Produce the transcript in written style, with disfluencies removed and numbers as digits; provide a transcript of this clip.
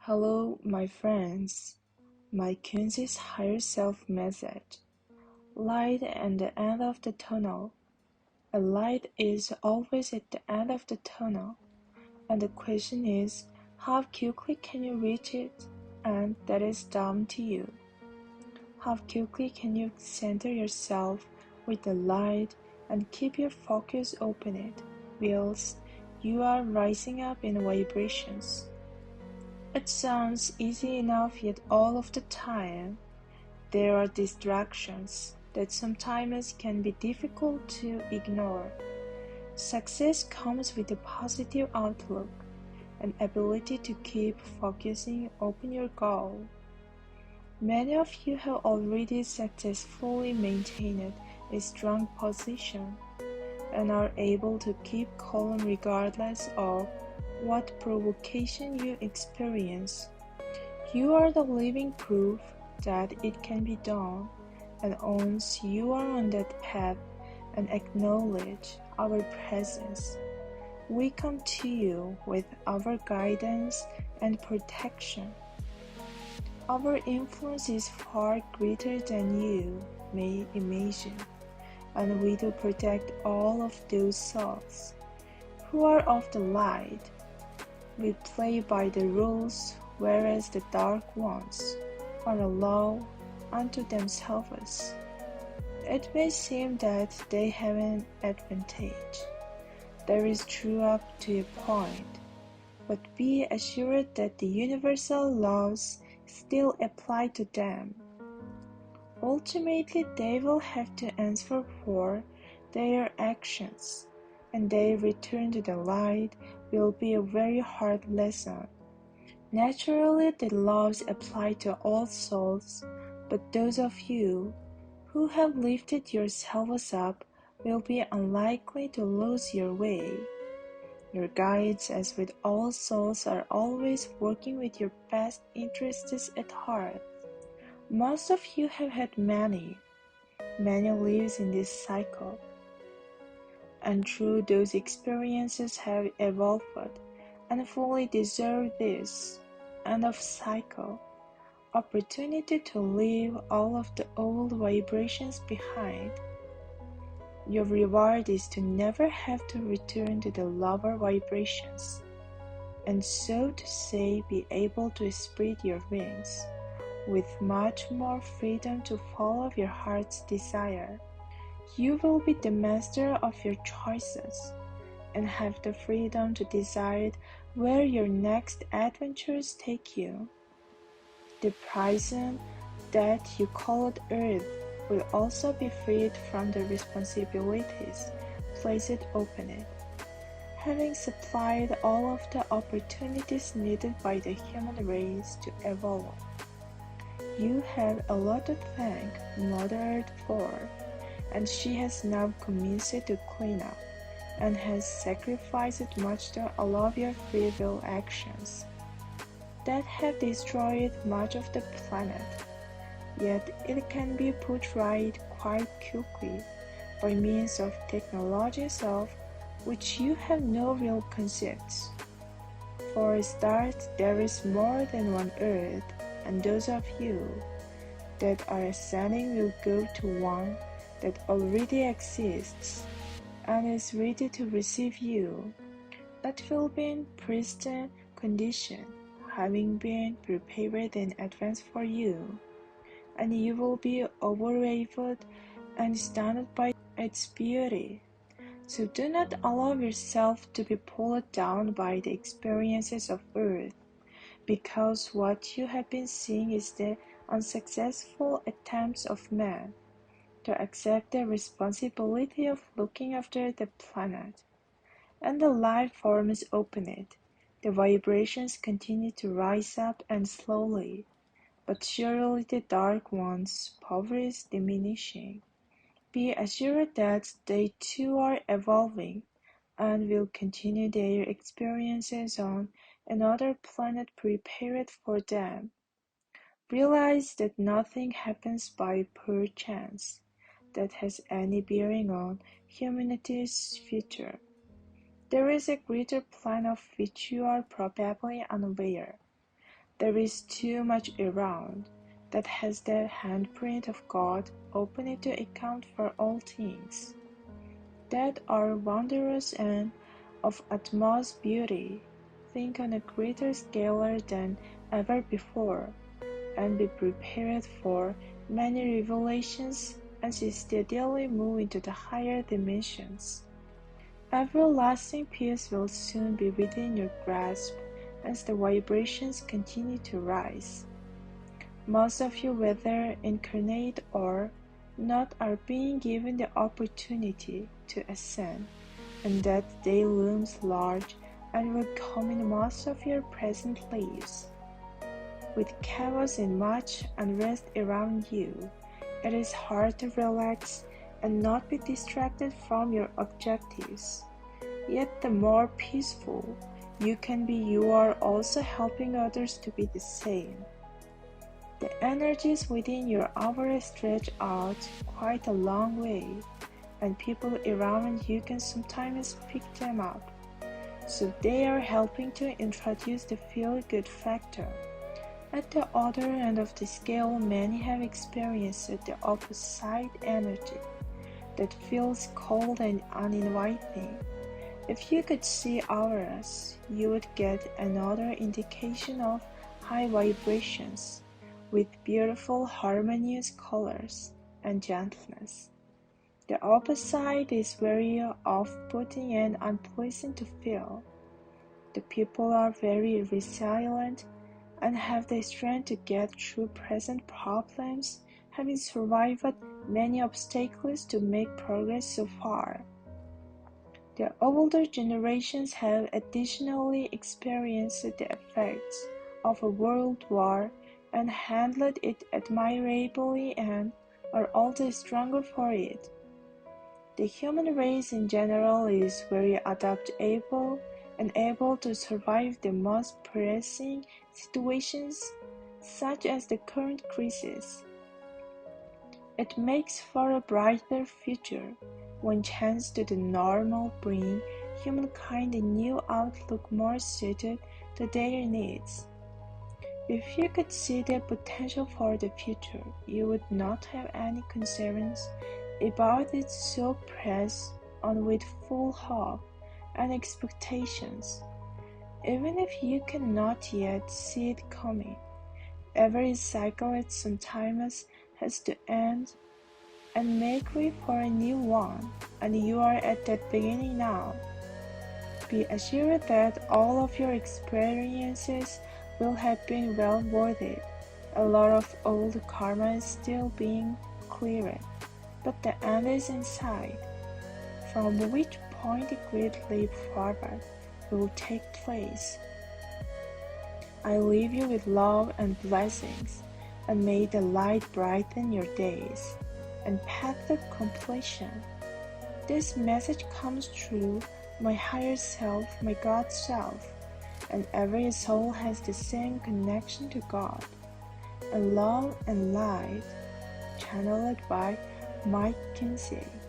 Hello, my friends. My Quinsey'S higher self message. Light at the end of the tunnel. A light is always at the end of the tunnel. And the question is, how quickly can you reach it? And that is down to you. How quickly can you center yourself with the light and keep your focus open whilst you are rising up in vibrations? It sounds easy enough, yet all of the time there are distractions that sometimes can be difficult to ignore. Success comes with a positive outlook, an ability to keep focusing on your goal. Many of you have already successfully maintained a strong position and are able to keep calm regardless of what provocation you experience. You are the living proof that it can be done, and once you are on that path and acknowledge our presence, we come to you with our guidance and protection. Our influence is far greater than you may imagine, and we do protect all of those souls who are of the light. We play by the rules, whereas the dark ones are a law unto themselves. It may seem that they have an advantage. That is true up to a point, but be assured that the universal laws still apply to them. Ultimately, they will have to answer for their actions, and their return to the light will be a very hard lesson. Naturally, the laws apply to all souls, but those of you who have lifted yourselves up will be unlikely to lose your way. Your guides, as with all souls, are always working with your best interests at heart. Most of you have had many lives in this cycle, and through those experiences have evolved and fully deserve this end of cycle opportunity to leave all of the old vibrations behind. Your reward is to never have to return to the lower vibrations, and so to say be able to spread your wings with much more freedom to follow your heart's desire. You will be the master of your choices and have the freedom to decide where your next adventures take you. The prison that you called Earth will also be freed from the responsibilities placed upon it, having supplied all of the opportunities needed by the human race to evolve. You have a lot to thank Mother Earth for, and she has now commenced to clean up and has sacrificed much to allow your free will actions that have destroyed much of the planet. Yet it can be put right quite quickly by means of technologies of which you have no real concepts. For a start, there is more than one Earth, and those of you that are ascending will go to one that already exists and is ready to receive you. That will be in pristine condition, having been prepared in advance for you, and you will be overwhelmed and stunned by its beauty. So do not allow yourself to be pulled down by the experiences of Earth, because what you have been seeing is the unsuccessful attempts of man to accept the responsibility of looking after the planet, and the life forms open it. The vibrations continue to rise up, and slowly but surely the dark one's power is diminishing. Be assured that they too are evolving and will continue their experiences on another planet prepared for them. Realize that nothing happens by pure chance that has any bearing on humanity's future. There is a greater plan of which you are probably unaware, There is too much around that has the handprint of God opened to account for all things that are wondrous and of utmost beauty. Think on a greater scale than ever before, and be prepared for many revelations as you steadily move into the higher dimensions. Everlasting peace will soon be within your grasp as the vibrations continue to rise. Most of you, whether incarnate or not, are being given the opportunity to ascend, and that day looms large and will come in most of your present lives. With chaos and much unrest around you, it is hard to relax and not be distracted from your objectives. Yet the more peaceful you can be, you are also helping others to be the same. The energies within your aura stretch out quite a long way, and people around you can sometimes pick them up. So they are helping to introduce the feel-good factor. At the other end of the scale, many have experienced the opposite energy that feels cold and uninviting. If you could see auras, you would get another indication of high vibrations with beautiful harmonious colors and gentleness. The opposite is very off-putting and unpleasant to feel. The people are very resilient and have the strength to get through present problems, having survived many obstacles to make progress so far. The older generations have additionally experienced the effects of a world war and handled it admirably and are all the stronger for it. The human race in general is very adaptable and able to survive the most pressing situations, such as the current crisis. It makes for a brighter future when chance to the normal bring humankind a new outlook more suited to their needs. If you could see the potential for the future, you would not have any concerns about it, so press on with full hope and expectations. Even if you cannot yet see it coming, every cycle at some time has to end and make way for a new one, and you are at that beginning now. Be assured that all of your experiences will have been well worth it. A lot of old karma is still being cleared, but the end is in sight, from which point a great leap forward will take place. I leave you with love and blessings, and may the light brighten your days and path of completion. This message comes through my higher self, my God self, and every soul has the same connection to God, and love and light, channeled by Quinsey'S.